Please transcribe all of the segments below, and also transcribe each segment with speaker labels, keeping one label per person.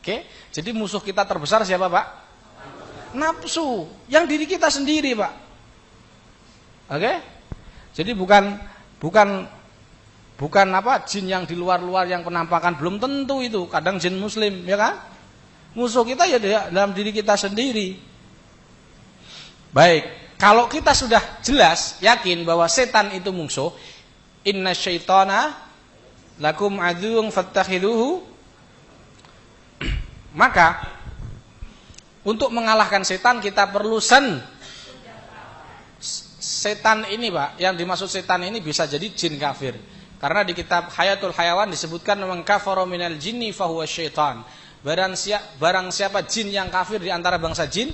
Speaker 1: Oke? Jadi musuh kita terbesar siapa, Pak? Nafsu, yang diri kita sendiri, Pak. Oke? Jadi bukan jin yang di luar-luar yang penampakan, belum tentu itu. Kadang jin muslim, ya kan? Musuh kita ya dalam diri kita sendiri. Baik, kalau kita sudah jelas yakin bahwa setan itu musuh, inna syaitana lakum aduwwun fattakhiduhu, maka untuk mengalahkan setan kita perlu setan ini, Pak. Yang dimaksud setan ini bisa jadi jin kafir. Karena di kitab Hayatul Hayawan disebutkan man kafara minal jinni fahuwa syaitan. Barang siapa jin yang kafir di antara bangsa jin,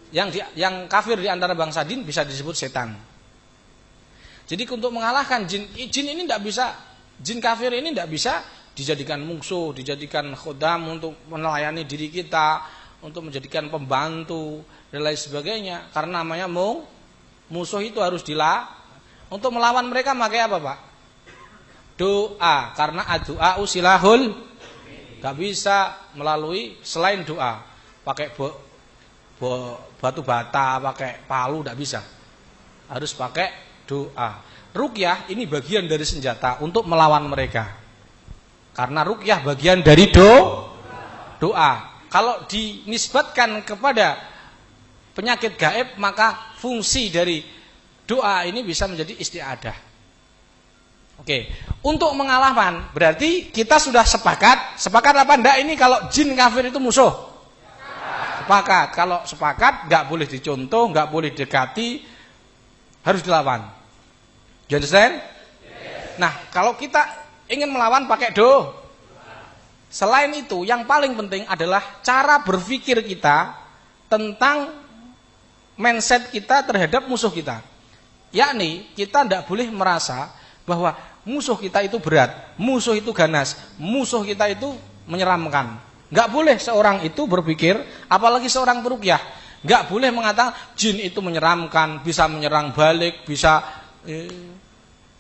Speaker 1: yang kafir di antara bangsa jin bisa disebut setan. Jadi untuk mengalahkan jin ini tidak bisa, jin kafir ini tidak bisa dijadikan musuh, dijadikan khodam untuk melayani diri kita, untuk menjadikan pembantu dan lain sebagainya. Karena namanya musuh itu harus untuk melawan mereka pakai apa, Pak? Doa. Karena doa usilahul, gak bisa melalui selain doa. Pakai batu bata, pakai palu gak bisa. Harus pakai doa. Ruqyah ini bagian dari senjata untuk melawan mereka. Karena ruqyah bagian dari doa. Kalau dinisbatkan kepada penyakit gaib, maka fungsi dari doa ini bisa menjadi isti'adah. Oke, untuk mengalahkan berarti kita sudah sepakat apa enggak ini kalau jin kafir itu musuh? Sepakat. Kalau sepakat enggak boleh dicontoh, enggak boleh dekati, harus dilawan. You understand? Nah, kalau kita ingin melawan pakai doa. Selain itu, yang paling penting adalah cara berpikir kita tentang mindset kita terhadap musuh kita. Yakni kita tidak boleh merasa bahwa musuh kita itu berat, musuh itu ganas, musuh kita itu menyeramkan. Enggak boleh seorang itu berpikir, apalagi seorang peruqyah, enggak boleh mengatakan jin itu menyeramkan, bisa menyerang balik, bisa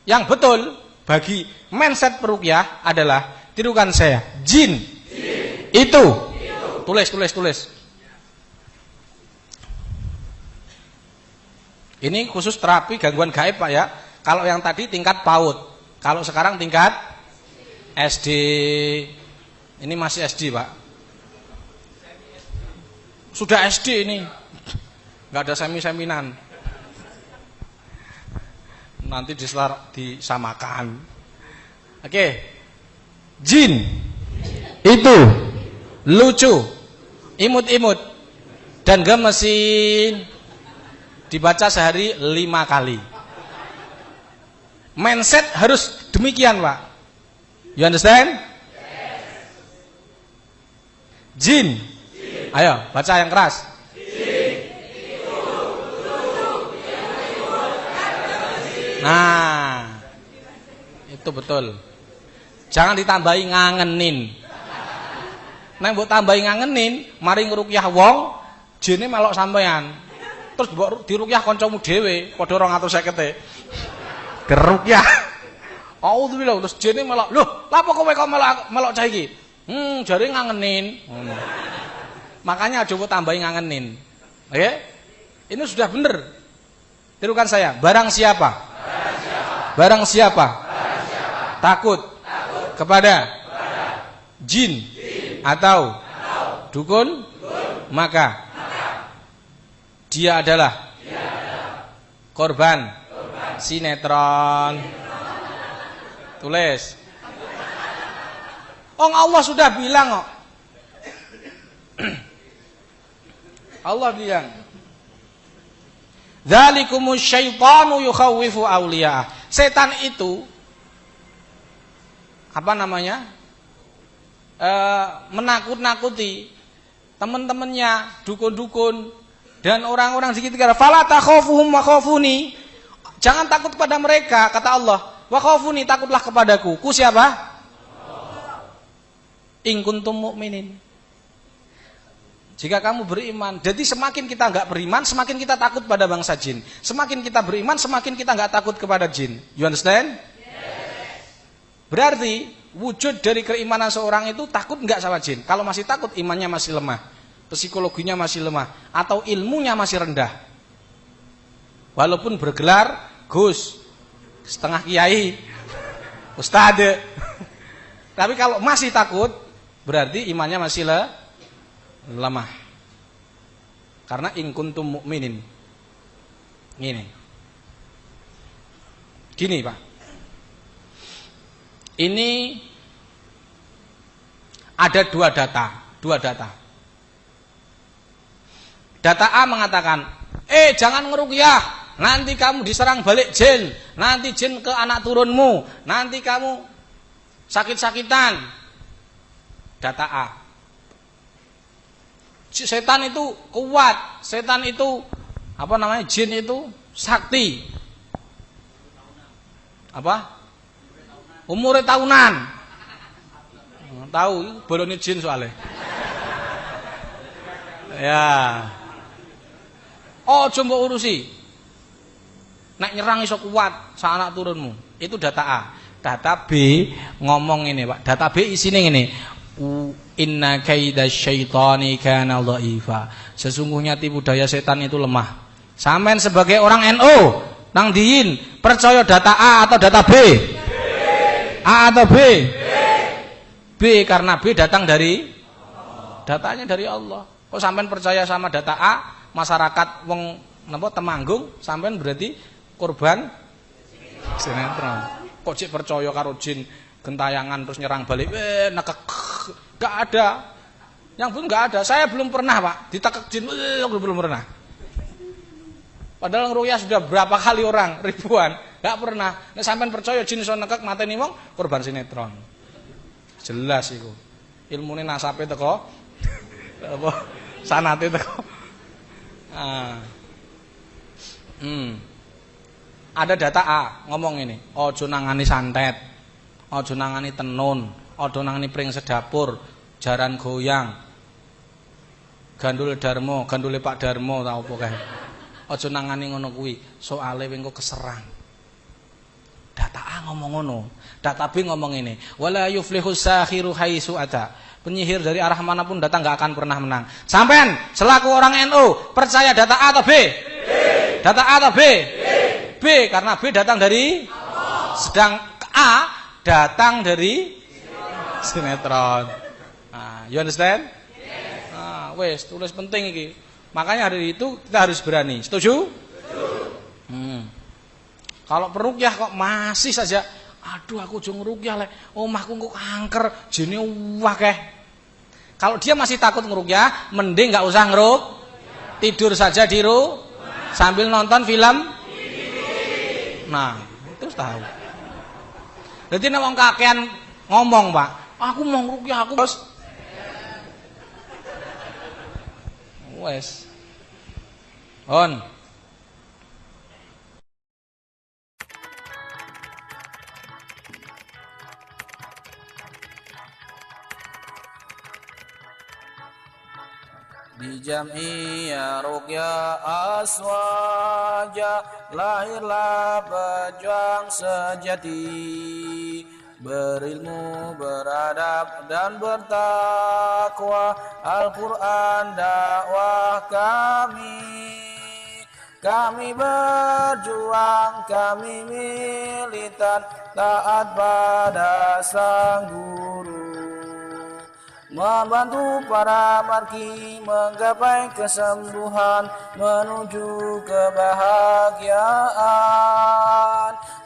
Speaker 1: yang betul bagi mindset peruqyah adalah, tirukan saya, jin. Itu. Tulis. Ini khusus terapi gangguan gaib, Pak, ya. Kalau yang tadi tingkat PAUD, kalau sekarang tingkat SD. Ini masih SD, Pak. Sudah SD ini. Enggak ada seminan. Nanti disamakan. Oke. Jin itu lucu, imut-imut, dan gemesin. Dibaca sehari 5 kali. Mindset harus demikian, Pak. You understand? Jin. Ayo, baca yang keras. Nah, itu betul. Jangan ditambahi ngangenin. Nek mbok tambahi ngangenin, mari ngruqyah wong, jine melok sampean. Terus mbok diruqyah kancamu dhewe, padha 250. Geruqyah. Auzubillah, terus jine melok. Loh, lha apa kowe kok melok cah iki? Jare ngangenin. Makanya aja mbok tambahi ngangenin. Oke? Ini sudah bener. Tirukan saya, barang siapa? Barang siapa? Takut kepada jin atau dukun, maka dia adalah korban sinetron. Tulis. Allah sudah bilang kok. Allah bilang, "Dzalikumus syaitanu yukhawwifu awliya'ah." Setan itu menakut-nakuti teman-temannya, dukun-dukun dan orang-orang di sekitar. Fala takhafuhum wa khafuni. Jangan takut kepada mereka, kata Allah. Wa khafuni, takutlah kepadaku. Ku siapa? In kuntum mu'minin. Jika kamu beriman. Jadi semakin kita enggak beriman, semakin kita takut pada bangsa jin. Semakin kita beriman, semakin kita enggak takut kepada jin. You understand? Yes. Berarti wujud dari keimanan seorang itu takut enggak sama jin. Kalau masih takut, imannya masih lemah, psikologinya masih lemah, atau ilmunya masih rendah. Walaupun bergelar Gus, setengah kiai, ustadz. Tapi kalau masih takut, berarti imannya masih lemah. Karena in kuntum mu'minin. Gini Pak. Ini ada dua data. Data A mengatakan, jangan ngeruqyah, nanti kamu diserang balik jin, nanti jin ke anak turunmu, nanti kamu sakit-sakitan. Data A. Setan itu kuat, setan itu jin itu sakti. Umurnya tahunan. Tahu, bolone jin soalnya. Ya. Coba urusi. Nek nyerang iso kuat sa anak turunmu. Itu data A. Data B ngomong ini, Pak. Data B isine ngene. Inna kaidasyaitani kana dhaifa. Sesungguhnya tipu daya setan itu lemah. Sampean sebagai orang NU, nang diin, percaya data A atau data B? A atau B? B, karena B datang dari datanya dari Allah. Kok sampean percaya sama data A, masyarakat wong napa Temanggung, sampean berarti korban sinetron. Kok cek percaya karo jin gentayangan terus nyerang balik, nekek. Enggak ada. Yang pun enggak ada. Saya belum pernah, Pak, ditekek jin, belum pernah. Padahal ngeruqyah sudah berapa kali orang, ribuan, enggak pernah. Nek sampean percaya jin iso nekek mateni wong, korban sinetron. Jelas iku. Ilmune nasabe teko apa sanate teko. Ada data A ngomong ini, ojo nangani santet, ojo nangani tenun, ojo nangani pring sedapur, jaran goyang, gandul Darmo, gandule Pak Darmo tau apa kae. Ojo nangani ngono kuwi, soale engko keserang. Data A ngomong ngono, data B ngomong ini, wala yuflihu sahiru haitsu ata. Penyihir dari arah manapun datang enggak akan pernah menang. Sampean selaku orang NU percaya data A atau B? Data A atau B? B, karena B datang dari Allah. Sedang A datang dari sinetron. You understand? Yes. Wes, tulis penting iki. Makanya hari itu kita harus berani. Setuju? Kalau peruqyah kok masih saja, aduh aku jung ngeruqyah lek, omahku kok kanker, jene akeh. Kalau dia masih takut ngeruqyah, mending enggak usah ngeruk. Tidur saja di rumah sambil nonton film. Nah, itu tahu. Jadi nek wong kakean ngomong, Pak, aku mau ngeruqyah aku terus wes. On. Di jam'iyah ruqyah aswaja, lahirlah pejuang sejati, berilmu, beradab dan bertakwa. Al-Quran dakwah kami berjuang, kami militan, taat pada sang guru, membantu para marki menggapai kesembuhan menuju kebahagiaan.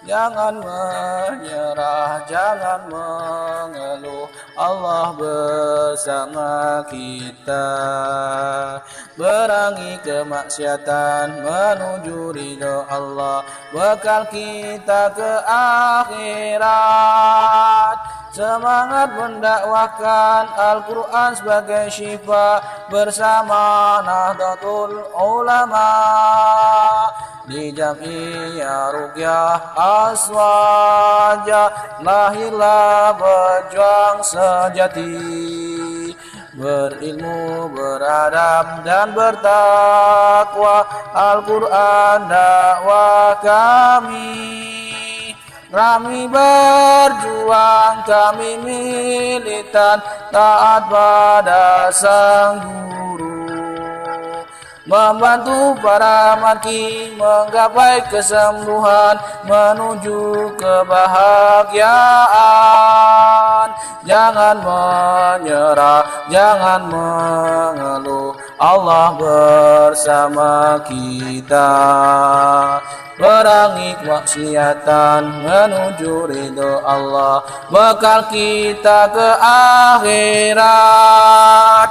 Speaker 1: Jangan menyerah, jangan mengeluh, Allah bersama kita. Berangi kemaksiatan menuju ridho Allah, bekal kita ke akhirat. Semangat mendakwahkan Al-Quran sebagai syifa bersama Nahdlatul Ulama. Di jam'iyah ruqyah aswaja, lahirlah pejuang sejati, berilmu, beradab dan bertakwa. Al-Quran dakwah kami,
Speaker 2: Kami berjuang, kami militan, taat pada sang guru. Membantu para maki menggapai kesembuhan, menuju kebahagiaan. Jangan menyerah, jangan mengeluh, Allah bersama kita. Perangi kemaksiatan menuju ridho Allah, bekal kita ke akhirat.